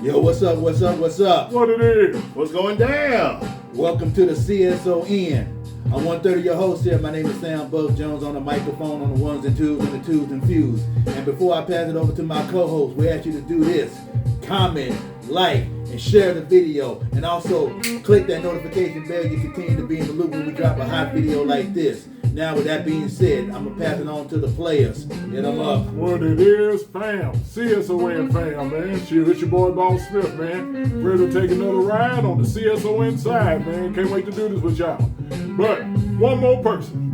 Yo, what's up? What's up? What's up? What it is? What's going down? Welcome to the CSON. I'm one third of your host here. My name is Sam Bug Jones on the microphone on the ones and twos and the twos and fews. And before I pass it over to my co-host, we ask you to do this: comment, like, and share the video. And also click that notification bell. You continue to be in the loop when we drop a hot video like this. Now, with that being said, I'm going to pass it on to the players. Hit them up. What it is, fam. CSON fam, man. Shoot, it's your boy Boss Smith, man. Ready to take another ride on the CSON side, man. Can't wait to do this with y'all. But one more person.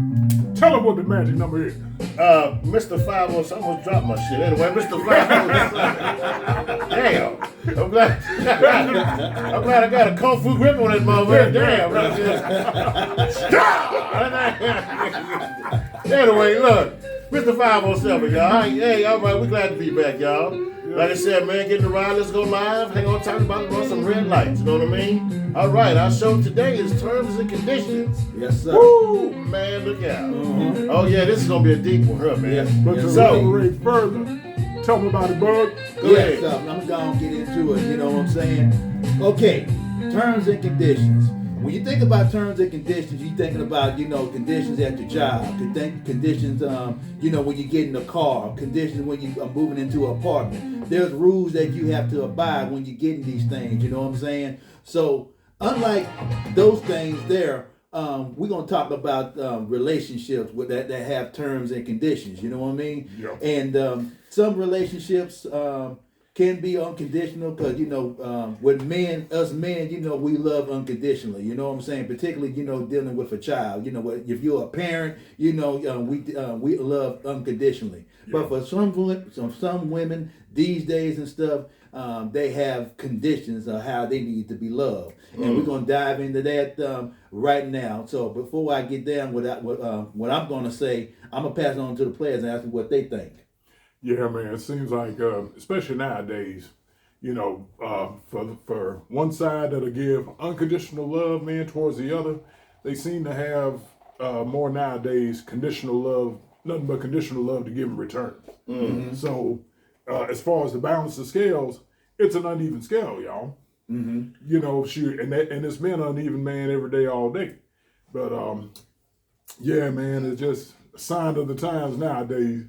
Tell them what the magic number is. Mr. 507, I almost dropped my shit. Anyway, Mr. 507. Damn. I'm glad I got a kung fu grip on that motherfucker. Damn. Stop! Anyway, look. Mr. 507, y'all. Hey, all right, we're glad to be back, y'all. Like I said, man, get in the ride, let's go live. Hang on, talk about run some red lights, you know what I mean? All right, our show today is terms and conditions. Yes, sir. Woo, man, look out. Mm-hmm. Oh, yeah, this is going to be a deep one, huh, man? Yes. But to So- elaborate further, tell me about it, Bug. Go ahead. Yes, I'm going to get into it, you know what I'm saying? Okay, terms and conditions. When you think about terms and conditions, you're thinking about, conditions at your job, conditions, when you get in a car, conditions when you are moving into an apartment. There's rules that you have to abide when you're getting these things, you know what I'm saying? So, unlike those things there, we're going to talk about relationships with that have terms and conditions, you know what I mean? Yeah. And some relationships can be unconditional because, with us men, we love unconditionally, you know what I'm saying? Particularly, dealing with a child, if you're a parent, we love unconditionally. Yeah. But for some women these days and stuff, they have conditions of how they need to be loved. And we're going to dive into that right now. So before I get down with what I'm going to say, I'm going to pass it on to the players and ask them what they think. Yeah, man. It seems like, especially nowadays, for one side that'll give unconditional love, man, towards the other, they seem to have more nowadays conditional love, nothing but conditional love to give in return. Mm-hmm. So, as far as the balance of scales, it's an uneven scale, y'all. Mm-hmm. Shoot, and it's been an uneven, man, every day, all day. But yeah, man, it's just a sign of the times nowadays.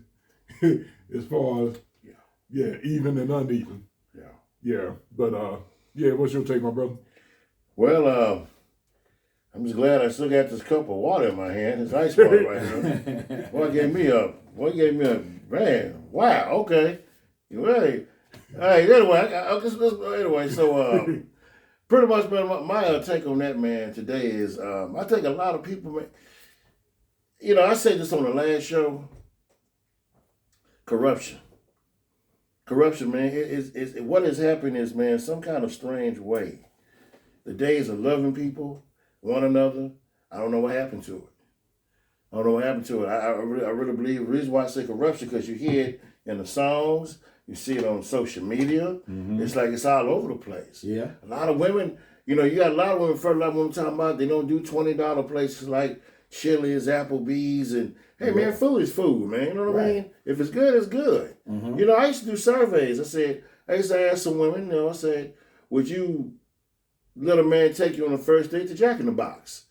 As far as even and uneven. Yeah. But what's your take, my brother? Well, I'm just glad I still got this cup of water in my hand. It's ice water right now. Boy gave me a man. Wow. Okay. You ready? All right. Anyway, so pretty much, man, my take on that, man, today is I think a lot of people, man. I said this on the last show. Corruption, man. It's what has happened is, man, some kind of strange way. The days of loving people, one another. I don't know what happened to it. I really believe the reason why I say corruption because you hear it in the songs, you see it on social media. Mm-hmm. It's like it's all over the place. Yeah. A lot of women, you got a lot of women talking about they don't do $20 places like Chili's, Applebee's, and hey, man, food is food, man. You know what I mean? If it's good, it's good. Mm-hmm. I used to do surveys. I used to ask some women, I said, would you let a man take you on the first date to Jack in the Box?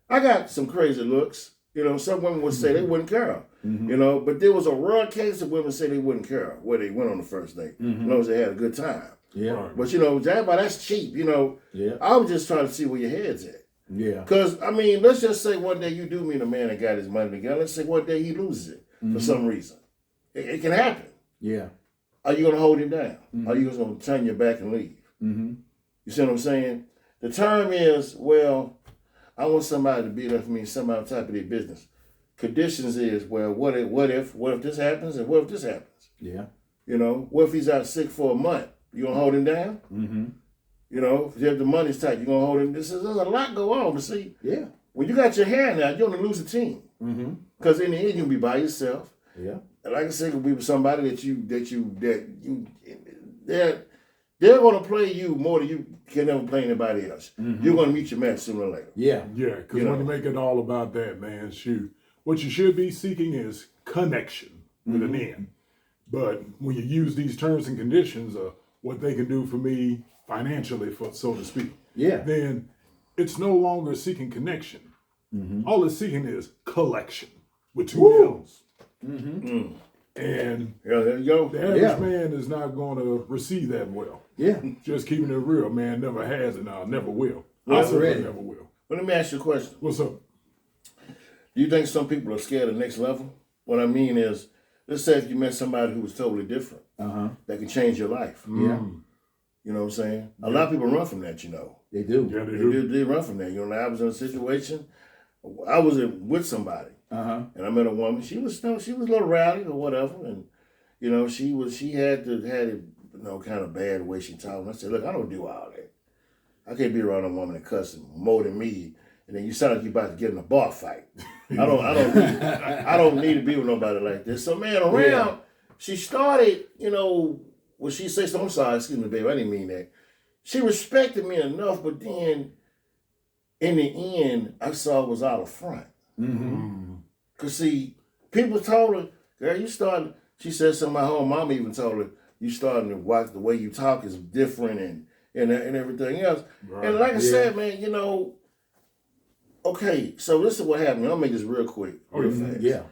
I got some crazy looks. Some women would say they wouldn't care. Mm-hmm. But there was a rare case of women say they wouldn't care where they went on the first date. Mm-hmm. As long as they had a good time. Yeah. Right. But, that's cheap. Yeah. I was just trying to see where your head's at. Yeah. Because, let's just say one day you do meet a man that got his money together. Let's say one day he loses it for some reason. It can happen. Yeah. Are you going to hold him down? Mm-hmm. Are you just going to turn your back and leave? Mm-hmm. You see what I'm saying? The term is, well, I want somebody to be there for me, somebody on top of their business. Conditions is, well, what if this happens and what if this happens? Yeah. What if he's out sick for a month? You going to hold him down? Mm-hmm. If the money's tight, you're going to hold him. There's a lot go on, but see, Yeah. when you got your hand out, you're going to lose a team. Mm-hmm. Because in the end, you'll be by yourself. Yeah. And like I said, it'll be with somebody they're going to play you more than you can ever play anybody else. Mm-hmm. You're going to meet your match sooner or later. Yeah. Yeah, because when you make it all about that, man, shoot, what you should be seeking is connection with an N. But when you use these terms and conditions, what they can do for me financially, for so to speak, Yeah. then it's no longer seeking connection. All it's seeking is collection with two L's. And Yeah, there you go. the average Yeah. man is not going to receive that well. Yeah. Just keeping it real, man. Never has and never will. Well, I certainly already. never will. But let me ask you a question. What's up? Do you think some people are scared of the next level? What I mean is, let's say if you met somebody who was totally different, that can change your life. Yeah. You know what I'm saying? A lot of people run from that, you know. They do. Yeah, they They do. they run from that. You know, I was in a situation, I was with somebody, and I met a woman. She was a little rowdy or whatever, and you know, she had it, you know, kind of bad the way she talked. And I said, look, I don't do all that. I can't be around a woman that cussing more than me, and then you sound like you about to get in a bar fight. I don't need to be with nobody like this. So man, around, she started, you know, when she said something, I'm sorry, excuse me, babe, I didn't mean that. She respected me enough, but then in the end, I saw it was out of front. Cause see, people told her, girl, you starting. She said something. My whole mama even told her, you starting to watch the way you talk is different and everything else. Right. And like I said, man, you know, okay, so this is what happened. I'll make this real quick, real fast. Yeah.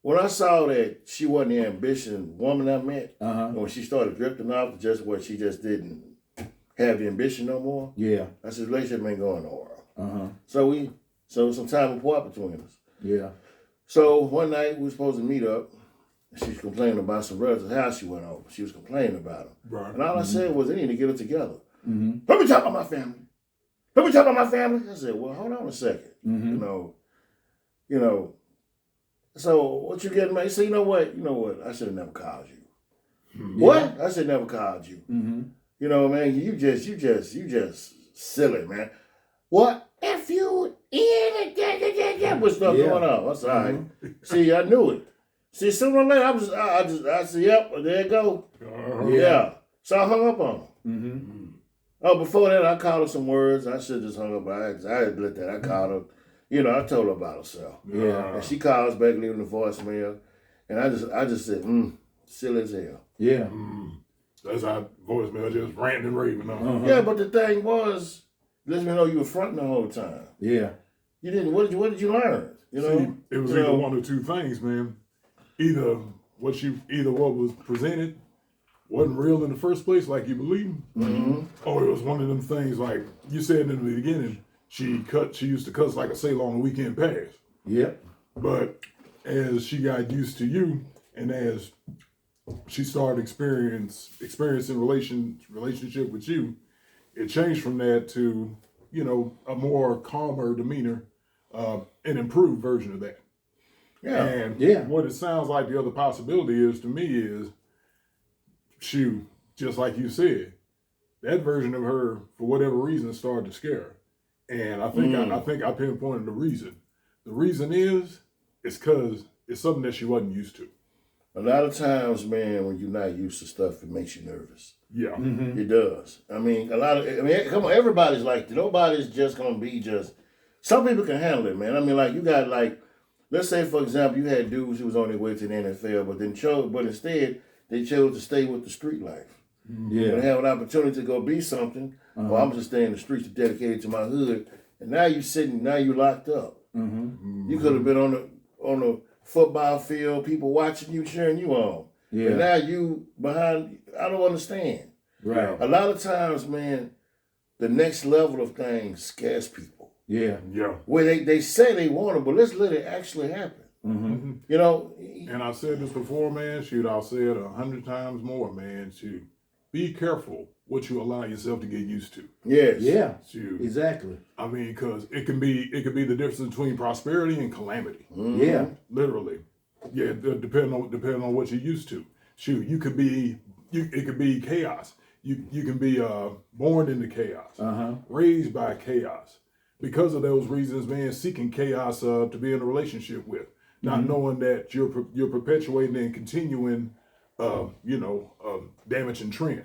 When I saw that she wasn't the ambition woman I met, Uh-huh. and when she started drifting off to just what she just didn't have the ambition no more, Yeah. I said, relationship ain't going nowhere. Uh-huh. So some time apart between us. Yeah. So one night we were supposed to meet up. She was complaining about some relatives' house she went over. She was complaining about them. Right. And all I said was, they need to get it together. Let me talk about my family. Let me talk about my family. I said, well, hold on a second. You know. So what you getting, man? He said, you know what? I should have never called you. What? I should never called you. You know, man, you just silly, man. What? F you in it, what's stuff going on? I said, all right. See, I knew it. See, sooner or later, I said, yep, there you go. Yeah. So I hung up on him. Oh, before that, I called her some words. I should have just hung up. I had let that. I called her. You know, I told her about herself. Yeah. And she calls back, leaving the voicemail. And I just said, silly as hell. Yeah. That's how voicemail just ranting and raving on. Yeah, but the thing was, let me know you were fronting the whole time. Yeah. You didn't. What did you learn? You know, See, it was either one or two things, man. Either what was presented wasn't real in the first place, like you believe, or it was one of them things like you said in the beginning. She used to cuss like a sailor on the weekend pass. Yep. But as she got used to you, and as she started experiencing relationship with you, it changed from that to, you know, a more calmer demeanor, an improved version of that. Yeah. And what it sounds like the other possibility is to me is, shoot, just like you said, that version of her, for whatever reason, started to scare her. And I think I pinpointed the reason. The reason is, it's because it's something that she wasn't used to. A lot of times, man, when you're not used to stuff, it makes you nervous. Yeah. It does. I mean, come on, everybody's like, nobody's just gonna be just. Some people can handle it, man. I mean, like you got like, let's say for example, you had dudes who was on their way to the NFL, but instead they chose to stay with the street life. Yeah. And have an opportunity to go be something. Well, I'm just staying in the streets dedicated to my hood. And now you locked up. You could have been on the football field, people watching you, cheering you on. Yeah. And now you behind, I don't understand. Right. A lot of times, man, the next level of things scares people. Yeah. Yeah. Where they say they want it, but let's let it actually happen. You know? And I've said this before, man. Shoot, I'll say it 100 times more, man. Shoot, be careful what you allow yourself to get used to. Yes. Yeah. Shoot. Exactly. I mean, because it can be the difference between prosperity and calamity. Yeah. Literally. Yeah, depending on what you're used to. Shoot, it could be chaos. You can be born into chaos, raised by chaos. Because of those reasons, man, seeking chaos to be in a relationship with, not knowing that you're perpetuating and continuing, damaging trend.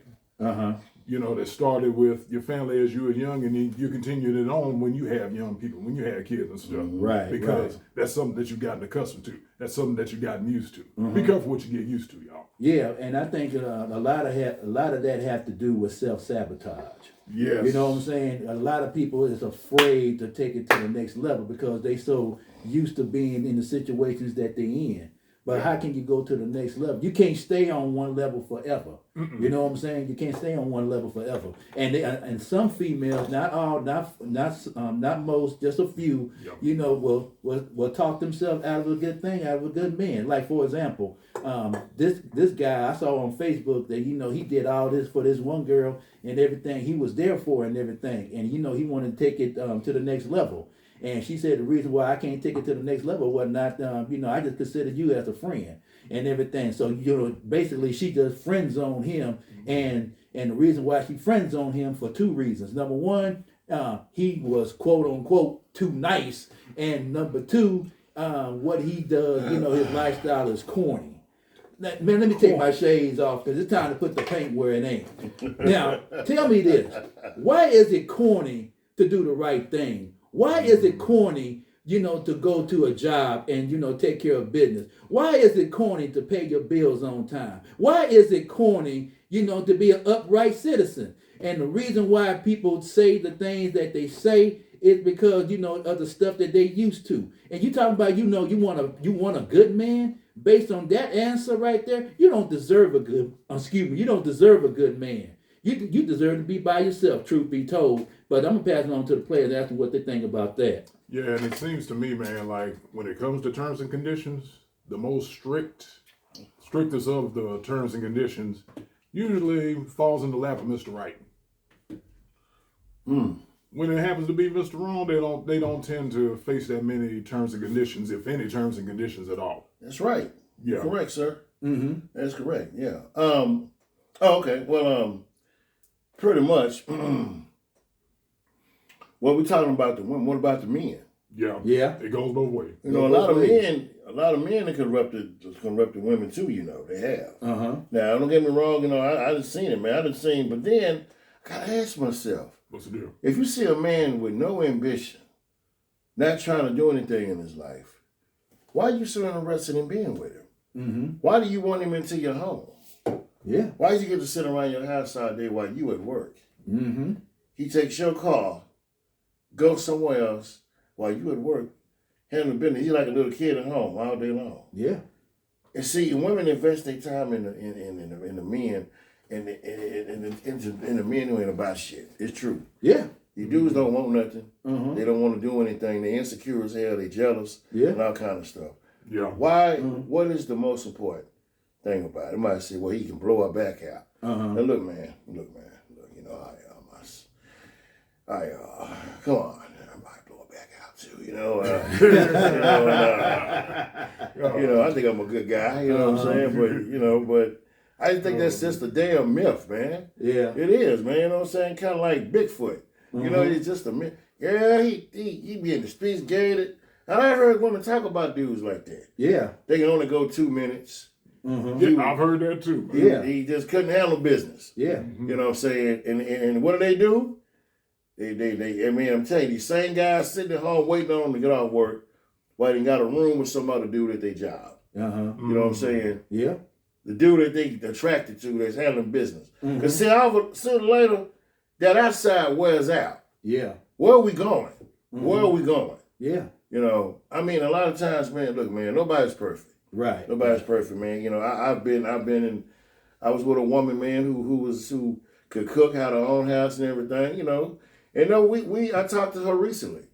You know, that started with your family as you were young, and then you continued it on when you have young people, when you have kids and stuff. Right. Because that's something that you've gotten accustomed to. That's something that you've gotten used to. Be careful what you get used to, y'all. Yeah, and I think a lot of that have to do with self-sabotage. Yes. You know what I'm saying? A lot of people is afraid to take it to the next level because they so used to being in the situations that they're in. But how can you go to the next level? You can't stay on one level forever. You know what I'm saying? You can't stay on one level forever. And some females, not all, not most, just a few, Yep. you know, will talk themselves out of a good thing, out of a good man. Like for example, this guy I saw on Facebook that he did all this for this one girl and everything. He was there for her and everything, and he wanted to take it to the next level. And she said the reason why I can't take it to the next level was not, I just considered you as a friend and everything. So, basically she just friend zoned him. And the reason why she friend zoned him for two reasons. Number one, he was quote unquote too nice. And number two, what he does, his lifestyle is corny. Now, man, let me take my shades off because it's time to put the paint where it ain't. Now, tell me this. Why is it corny to do the right thing? Why is it corny, to go to a job and, take care of business? Why is it corny to pay your bills on time? Why is it corny, to be an upright citizen? And the reason why people say the things that they say is because, of the stuff that they used to. And you talking about, you want a good man? Based on that answer right there, you don't deserve a good man. You deserve to be by yourself, truth be told. But I'm going to pass it on to the players after what they think about that. Yeah, and it seems to me, man, like when it comes to terms and conditions, the most strictest of the terms and conditions usually falls in the lap of Mr. Right. When it happens to be Mr. Wrong, they don't tend to face that many terms and conditions, if any terms and conditions at all. That's right. Yeah. Correct, sir. Mm-hmm. That's correct. Yeah. Okay. Well, pretty much. Well, we're talking about the women. What about the men? Yeah. Yeah. It goes both ways. A lot of men have corrupted women too. They have. Uh-huh. Now, don't get me wrong. I done seen it, man. I done seen, but then I gotta ask myself: What's the deal? if you see a man with no ambition, not trying to do anything in his life, why are you so interested in being with him? Mm-hmm. Why do you want him into your home? Yeah. Why does he get to sit around your house all day while you at work? Mm-hmm. He takes your car, go somewhere else while you at work, handle business. He's like a little kid at home all day long. Yeah. And see, women invest their time in the men and in the men who ain't about shit. It's true. Yeah. The dudes don't want nothing. Uh-huh. They don't want to do anything. They're insecure as hell. They jealous. Yeah. And all kind of stuff. Yeah. Why? What is the most important thing about it? They might say, well, he can blow her back out. Uh-huh. Now look, come on, I might blow it back out too. I think I'm a good guy. You know what I'm saying? But I think that's just a damn myth, man. Yeah. It is, man. You know what I'm saying? Kind of like Bigfoot. It's just a myth. Yeah, he be in the streets gated. And I heard women talk about dudes like that. Yeah. They can only go 2 minutes. Yeah, I've heard that too. Yeah. He just couldn't handle business. Yeah. You know what I'm saying? And what do? I'm telling you, these same guys sitting at home waiting on them to get off work while they got a room with some other dude at their job. Uh-huh. You know what I'm saying? Yeah. The dude that they attracted to that's handling business. Because sooner or later, that outside wears out. Yeah. Where are we going? Where are we going? Yeah. A lot of times, man, look, man, nobody's perfect. Right. Nobody's perfect, man. I was with a woman, man, who could cook, had her own house and everything, I talked to her recently.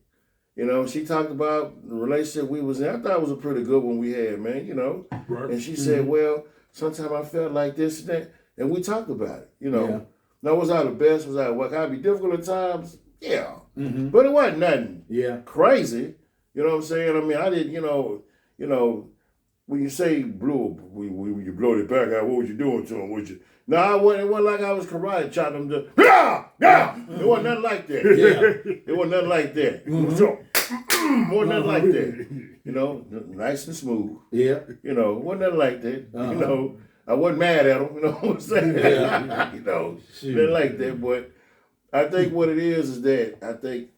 She talked about the relationship we was in. I thought it was a pretty good one we had, man, Right. And she said, well, sometimes I felt like this and that. And we talked about it, Yeah. Now, was I the best? Was I what? Can I be difficult at times? Yeah. Mm-hmm. But it wasn't nothing Yeah. crazy. You know what I'm saying? I mean, I did, when you say when you blow it back out, what was you doing to him? No, it wasn't like I was karate chopping him to, It wasn't nothing like that. Yeah. It wasn't nothing like that. More nothing like that. Nice and smooth. Yeah. Wasn't nothing like that. I wasn't mad at him, you know what I'm saying? Yeah. Nothing like that. But I think what it is that I think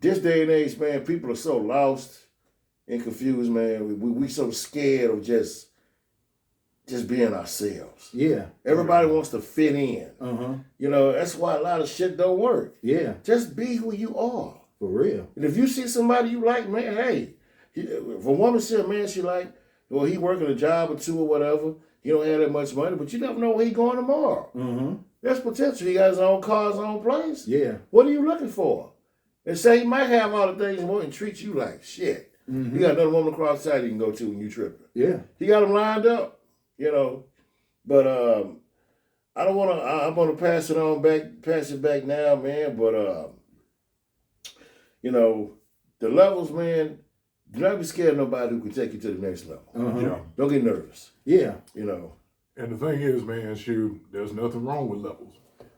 this day and age, man, people are so lost and confused, man. We so scared of just just being ourselves. Yeah. Everybody wants to fit in. Uh-huh. You know, that's why a lot of shit don't work. Yeah. Just be who you are. For real. And if you see somebody you like, man, hey, if a woman see a man she like, well, he working a job or two or whatever, he don't have that much money, but you never know where he going tomorrow. Mm-hmm. That's potential. He got his own car, his own place. Yeah. What are you looking for? And say he might have all the things you want and treat you like shit. Mm-hmm. You got another woman across the side you can go to when you tripping. Yeah. He got them lined up, you know. But I don't want to. I'm gonna pass it back now, man. But you know, the levels, man. Do not be scared of nobody who can take you to the next level. Uh-huh. Yeah. Don't get nervous. Yeah. You know. And the thing is, man, shoot, there's nothing wrong with levels.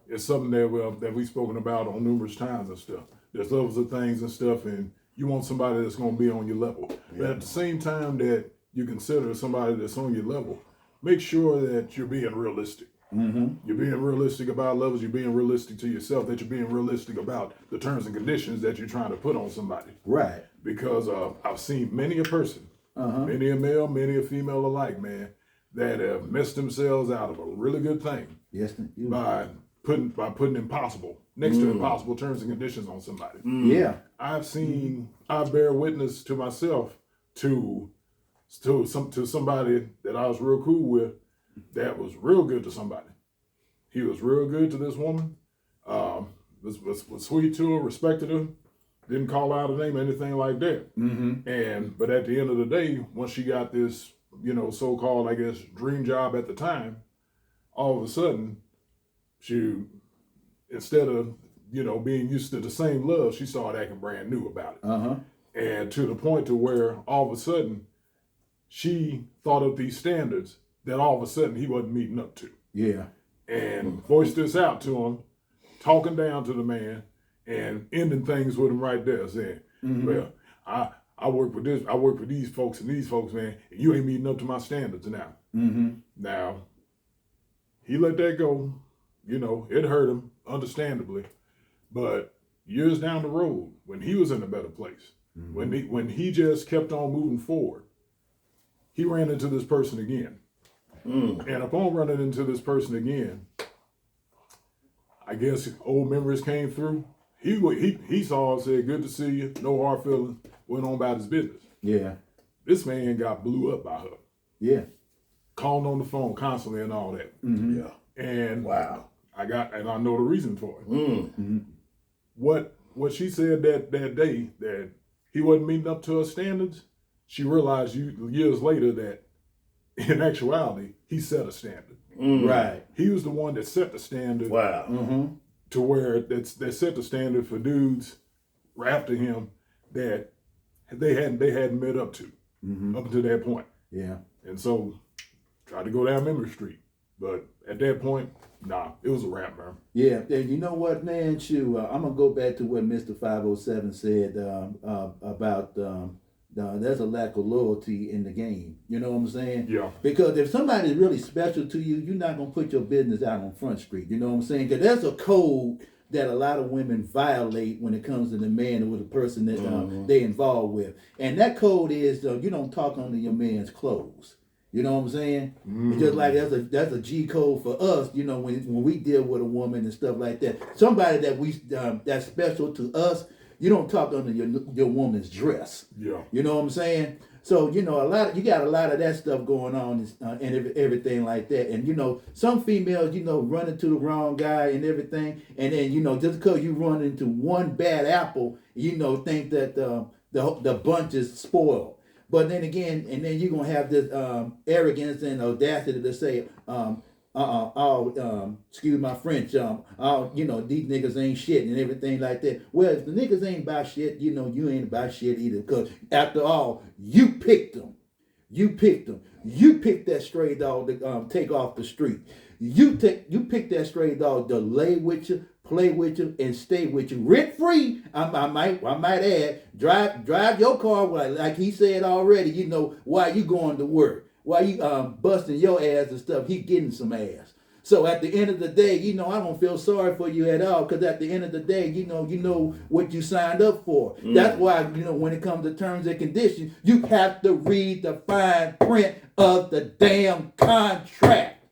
It's something that we've spoken about on numerous times and stuff. There's levels of things and stuff, and you want somebody that's going to be on your level. Yeah. But at the same time that you consider somebody that's on your level, make sure that you're being realistic. Mm-hmm. You're being realistic about levels. You're being realistic to yourself. That you're being realistic about the terms and conditions that you're trying to put on somebody. Right. Because I've seen many a person, many a male, many a female alike, man, that have messed themselves out of a really good thing. Yes. By putting impossible next to impossible terms and conditions on somebody. Yeah. I bear witness to myself to somebody that I was real cool with that was real good to somebody. He was real good to this woman, was sweet to her, respected her, didn't call out her name or anything like that. Mm-hmm. But at the end of the day, once she got this, so-called, I guess, dream job at the time, all of a sudden, she, instead of, being used to the same love, she started acting brand new about it. Uh-huh. And to the point to where all of a sudden, she thought of these standards that all of a sudden he wasn't meeting up to. Yeah. And voiced this out to him, talking down to the man, and ending things with him right there, saying, well, I work with this, I work with these folks, man, and you ain't meeting up to my standards now. Mm-hmm. Now, he let that go. It hurt him, understandably. But years down the road, when he was in a better place, when he just kept on moving forward, he ran into this person again. And upon running into this person again, I guess old memories came through. He saw and said, good to see you, no hard feelings, went on about his business. Yeah. This man got blew up by her. Yeah. Calling on the phone constantly and all that. Mm-hmm. Yeah. And Wow. I know the reason for it. Mm-hmm. What she said that day that he wasn't meeting up to her standards, she realized years later that in actuality, he set a standard. Right. He was the one that set the standard. Wow. Mm-hmm. To where that set the standard for dudes after him that they hadn't met up to up until that point. Yeah. And so tried to go down memory street. But at that point, nah, it was a wrap, man. Yeah, and you know what, man? Shoot, I'm gonna go back to what Mr. 507 said about there's a lack of loyalty in the game. You know what I'm saying? Yeah. Because if somebody's really special to you, you're not gonna put your business out on Front Street. You know what I'm saying? Because there's a code that a lot of women violate when it comes to the man or the person that they involved with, and that code is you don't talk under your man's clothes. You know what I'm saying? It's just like that's a G code for us. When we deal with a woman and stuff like that, somebody that that's special to us, you don't talk under your woman's dress. Yeah. You know what I'm saying? So you got a lot of that stuff going on and everything like that. And some females run into the wrong guy and everything, and then just because you run into one bad apple, think that the bunch is spoiled. But then again, and then you're gonna have this arrogance and audacity to say, excuse my French, these niggas ain't shit and everything like that. Well, if the niggas ain't about shit, you ain't about shit either. Because after all, you picked them. You picked that stray dog to take off the street. You picked that stray dog to lay with you, play with you, and stay with you rent free. I might add, drive your car like he said already. While you going to work, while you busting your ass and stuff, he getting some ass. So at the end of the day, you know, I don't feel sorry for you at all, because at the end of the day, you know what you signed up for. That's why, you know, when it comes to terms and conditions, you have to read the fine print of the damn contract.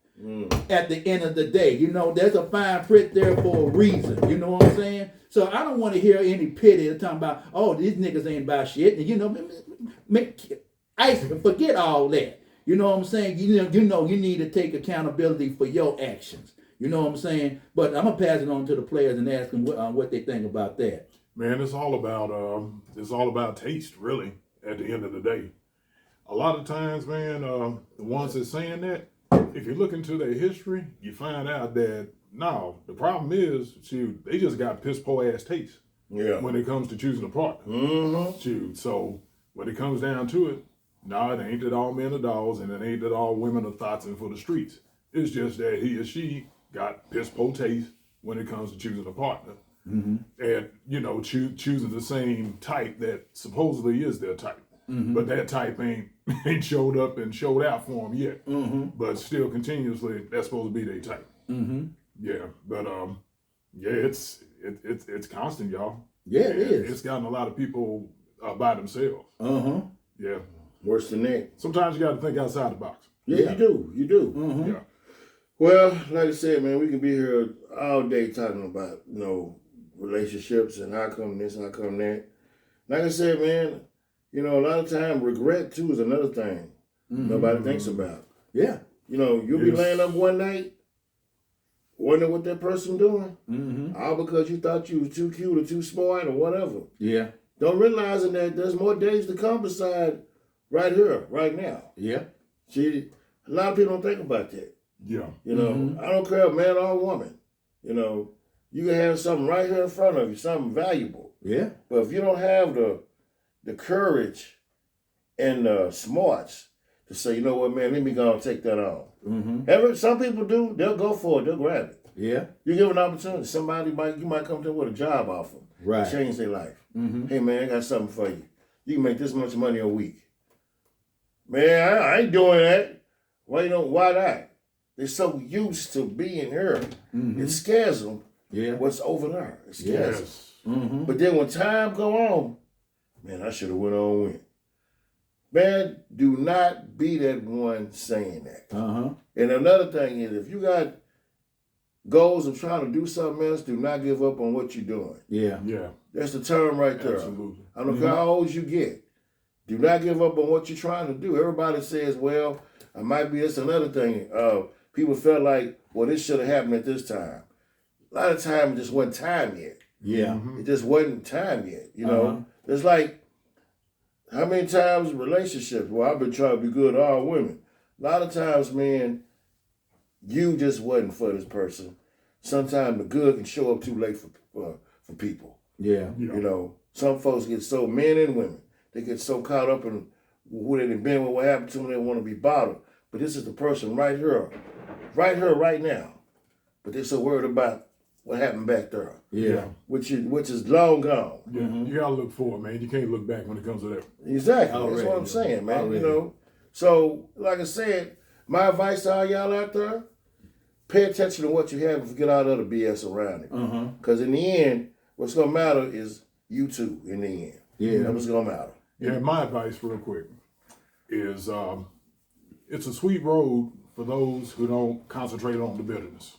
At the end of the day, you know, there's a fine print there for a reason. You know what I'm saying? So I don't want to hear any pity talking about, oh, these niggas ain't about shit. And you know, forget all that. You know what I'm saying? You know, you need to take accountability for your actions. You know what I'm saying? But I'm gonna pass it on to the players and ask them what they think about that. Man, it's all about taste, really. At the end of the day, a lot of times, man, the ones that saying that, if you look into their history, you find out that no, the problem is, shoot, they just got piss poor ass taste. Yeah. When it comes to choosing a partner. Shoot, so when it comes down to it, no, it ain't that all men are dogs, and it ain't that all women are thoughts and for the streets. It's just that he or she got piss poor taste when it comes to choosing a partner. And, you know, choosing the same type that supposedly is their type. But that type ain't showed up and showed out for them yet. But still continuously, that's supposed to be their type. Yeah, but yeah, it's constant, y'all. Yeah, it is. It's gotten a lot of people by themselves. Yeah. Worse than that. Sometimes you got to think outside the box. Yeah, you do. Yeah. Well, like I said, man, we can be here all day talking about, you know, relationships and how come this, how come that. Like I said, man, you know, a lot of time regret too is another thing nobody thinks about. Yeah. You know, you'll be laying up one night, wondering what that person doing, all because you thought you was too cute or too smart or whatever. Yeah. Don't realizing that there's more days to come beside right here, right now. Yeah. See, a lot of people don't think about that. Yeah. You know, I don't care, man or woman. You know, you can have something right here in front of you, something valuable. Yeah. But if you don't have the courage and the smarts to say, you know what, man, let me go and take that on. Some people do, they'll go for it, they'll grab it. Yeah. You give an opportunity, you might come to them with a job offer, Right. change their life. Hey man, I got something for you. You can make this much money a week. Man, I ain't doing that. Why not? They're so used to being here. It scares them. Yeah. What's over there? It scares Yes. them. But then when time go on, man, I should have went on with. Man, do not be that one saying that. And another thing is, if you got goals of trying to do something else, do not give up on what you're doing. Yeah. Yeah. That's the term right there. Absolutely. I don't care how old you get. Do not give up on what you're trying to do. Everybody says, well, I might be this another thing. People felt like, well, this should have happened at this time. A lot of time it just wasn't time yet. Yeah. It just wasn't time yet. You know, it's like how many times in relationships, well, I've been trying to be good to all women. A lot of times, man, you just wasn't for this person. Sometimes the good can show up too late for people. Yeah. You know, some folks get so, men and women, they get so caught up in who they've been with, what happened to them, they want to be bothered. But this is the person right here, right now. But they're so worried about what happened back there. Yeah. Which is long gone. Yeah. You gotta look forward, man. You can't look back when it comes to that. Exactly. Already. That's what I'm saying, man. Already. You know. So, like I said, my advice to all y'all out there, pay attention to what you have and forget all the other BS around it. Because in the end, what's gonna matter is you two in the end. Yeah. That's what's gonna matter. Yeah, my advice, real quick, is it's a sweet road for those who don't concentrate on the bitterness.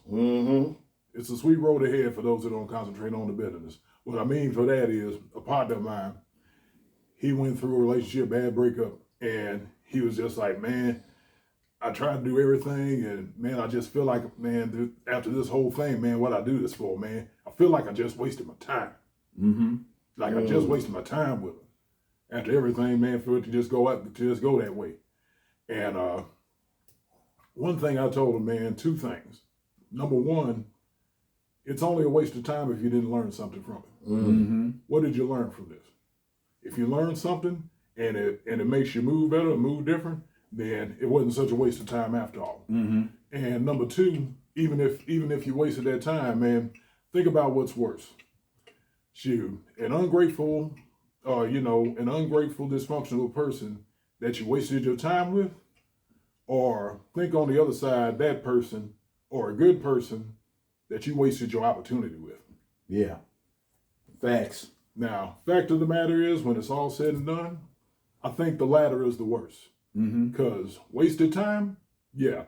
It's a sweet road ahead for those who don't concentrate on the bitterness. What I mean for that is, a partner of mine, he went through a relationship, bad breakup, and he was just like, man, I tried to do everything, and man, I just feel like, man, after this whole thing, man, what I do this for, man, I feel like I just wasted my time. Like I just wasted my time with her. After everything, man, for it to just go that way. And one thing I told him, man, two things. Number one, it's only a waste of time if you didn't learn something from it. What did you learn from this? If you learn something and it makes you move better, move different, then it wasn't such a waste of time after all. And number two, even if you wasted that time, man, think about what's worse. Shoot, an ungrateful, dysfunctional person that you wasted your time with, or think on the other side, that person or a good person that you wasted your opportunity with. Yeah. Facts. Now, fact of the matter is, when it's all said and done, I think the latter is the worst. Mm-hmm. Because wasted time, yeah,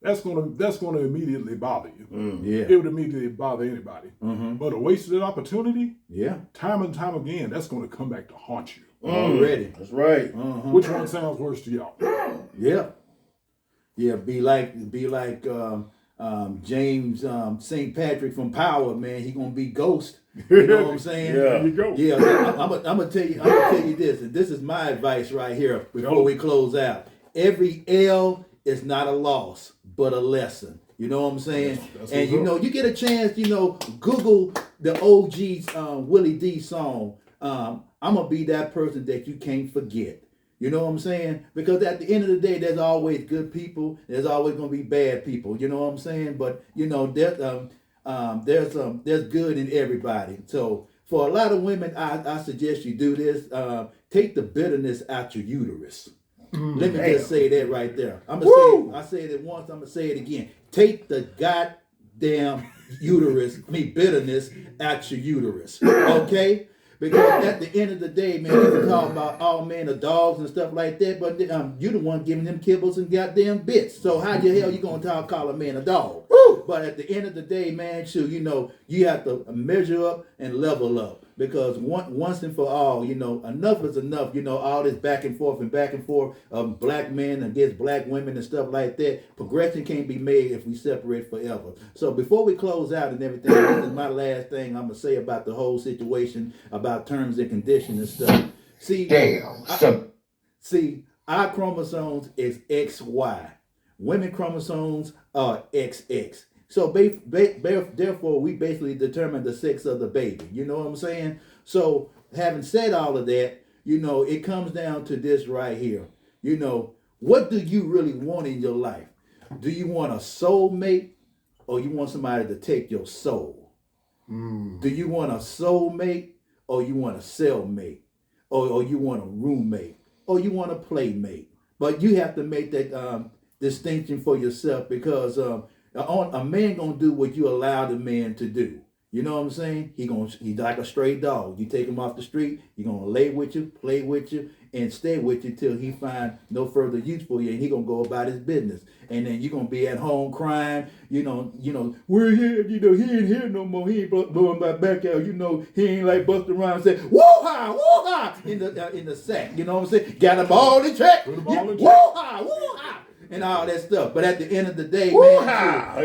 that's gonna immediately bother you. Yeah. It would immediately bother anybody. Mm-hmm. But a wasted opportunity, Yeah. time and time again, that's gonna come back to haunt you. Already. That's right. Uh-huh. Which one sounds worse to y'all? Yeah. Yeah. Be like James St. Patrick from Power, man. He gonna be Ghost. You know what I'm saying? Yeah. There you go. Yeah, I'm gonna tell you this, and this is my advice right here before we close out. Every L is not a loss, but a lesson. You know what I'm saying? That's And what's up. you get a chance, Google the OG's Willie D song. I'm gonna be that person that you can't forget. You know what I'm saying? Because at the end of the day, there's always good people. There's always gonna be bad people. You know what I'm saying? But there's good in everybody. So for a lot of women, I suggest you do this. Take the bitterness out your uterus. Let me just say that right there. I said it once, I'm gonna say it again. Take the goddamn bitterness out your uterus. Okay? Because at the end of the day, man, you can talk about all men the dogs and stuff like that, but you the one giving them kibbles and goddamn bits. So how the hell you gonna call a man a dog? Woo! But at the end of the day, man, you have to measure up and level up. Because once and for all, enough is enough. All this back and forth of black men against black women and stuff like that. Progression can't be made if we separate forever. So before we close out and everything, this is my last thing I'm gonna say about the whole situation, about terms and conditions and stuff. See, our chromosomes is XY. Women chromosomes are XX. So therefore, we basically determine the sex of the baby. You know what I'm saying? So having said all of that, it comes down to this right here. What do you really want in your life? Do you want a soulmate or you want somebody to take your soul? Do you want a soulmate or you want a cellmate? Or you want a roommate? Or you want a playmate? But you have to make that distinction for yourself because a man gonna do what you allow the man to do. You know what I'm saying? He's like a stray dog. You take him off the street, he gonna lay with you, play with you, and stay with you till he find no further use for you, and he gonna go about his business. And then you gonna be at home crying, we're here, he ain't here no more. He ain't blowing my back out, he ain't like busting around and say, woo-ha, woo-ha, in the sack. You know what I'm saying? Got him all in check. Put 'em all in check. Woo-ha, woo-ha. And all that stuff. But at the end of the day, at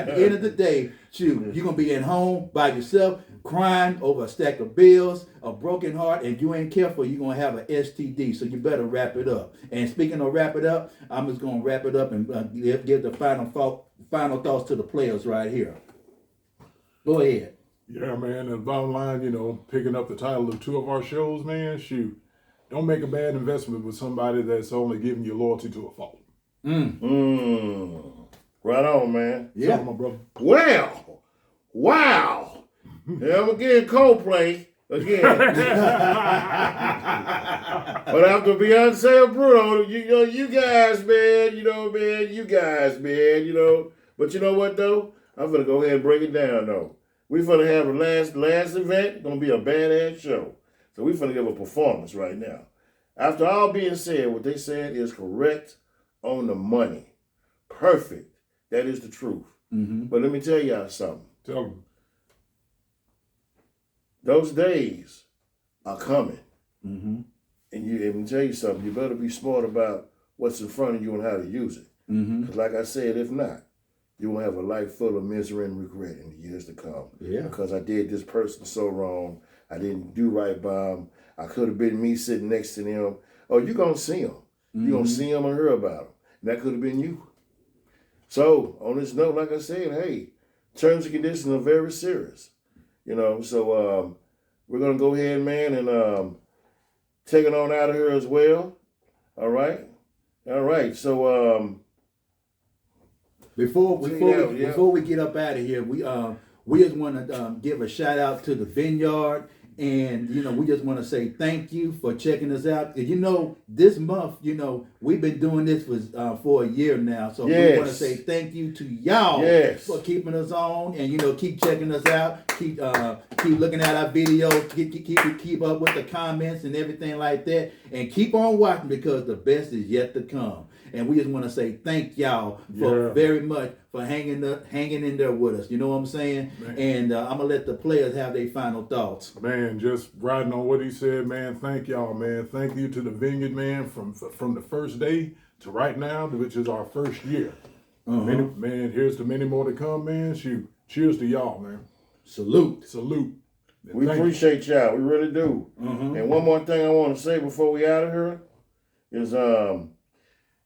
the end of the day, you're going to be at home by yourself, crying over a stack of bills, a broken heart, and you ain't careful, you're going to have an STD. So you better wrap it up. And speaking of wrap it up, I'm just going to wrap it up and give the final thoughts to the players right here. Go ahead. Yeah, man. And bottom line, picking up the title of two of our shows, man, don't make a bad investment with somebody that's only giving you loyalty to a fault. Right on, man. Yeah, my brother. Well, wow. Yeah, I'm getting Coldplay again. But after Beyonce and Bruno, you guys, man. But you know what, though? I'm going to go ahead and break it down, though. We're going to have a last event. Going to be a badass show. So we're going to give a performance right now. After all being said, what they said is correct on the money. Perfect. That is the truth. Mm-hmm. But let me tell y'all something. Tell them. Those days are coming. Mm-hmm. And let me tell you something. You better be smart about what's in front of you and how to use it. Mm-hmm. Because like I said, if not, you will have a life full of misery and regret in the years to come. Yeah. Because I did this person so wrong. I didn't do right by them. I could have been me sitting next to them. Oh, you're going to see them. You're going to see them and hear about them. And that could have been you. So, on this note, like I said, hey, terms and conditions are very serious. So we're going to go ahead, man, and take it on out of here as well. All right? All right. So, Before we get up out of here, we just want to give a shout out to the Vineyard And we just want to say thank you for checking us out. And this month, we've been doing this for a year now. So we want to say thank you to y'all for keeping us on, and keep checking us out. Keep looking at our videos. Keep up with the comments and everything like that, and keep on watching because the best is yet to come. And we just want to say thank y'all for very much for hanging in there with us. You know what I'm saying? Man. And I'm going to let the players have their final thoughts. Man, just riding on what he said, man. Thank y'all, man. Thank you to the Vineyard, man, from the first day to right now, which is our first year. Man, here's to many more to come, man. Shoot. Cheers to y'all, man. Salute. We appreciate y'all. We really do. And one more thing I want to say before we out of here is,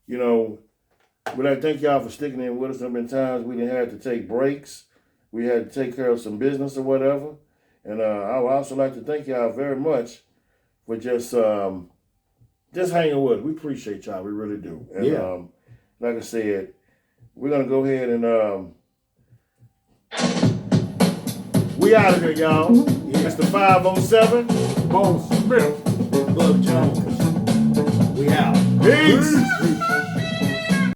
we'd like to thank y'all for sticking in with us. There have been times we didn't have to take breaks. We had to take care of some business or whatever. And I would also like to thank y'all very much for just hanging with us. We appreciate y'all. We really do. And like I said, we're going to go ahead and we out of here, y'all. Mr. 507. Boss Smith. Bub Jones. We out. Peace.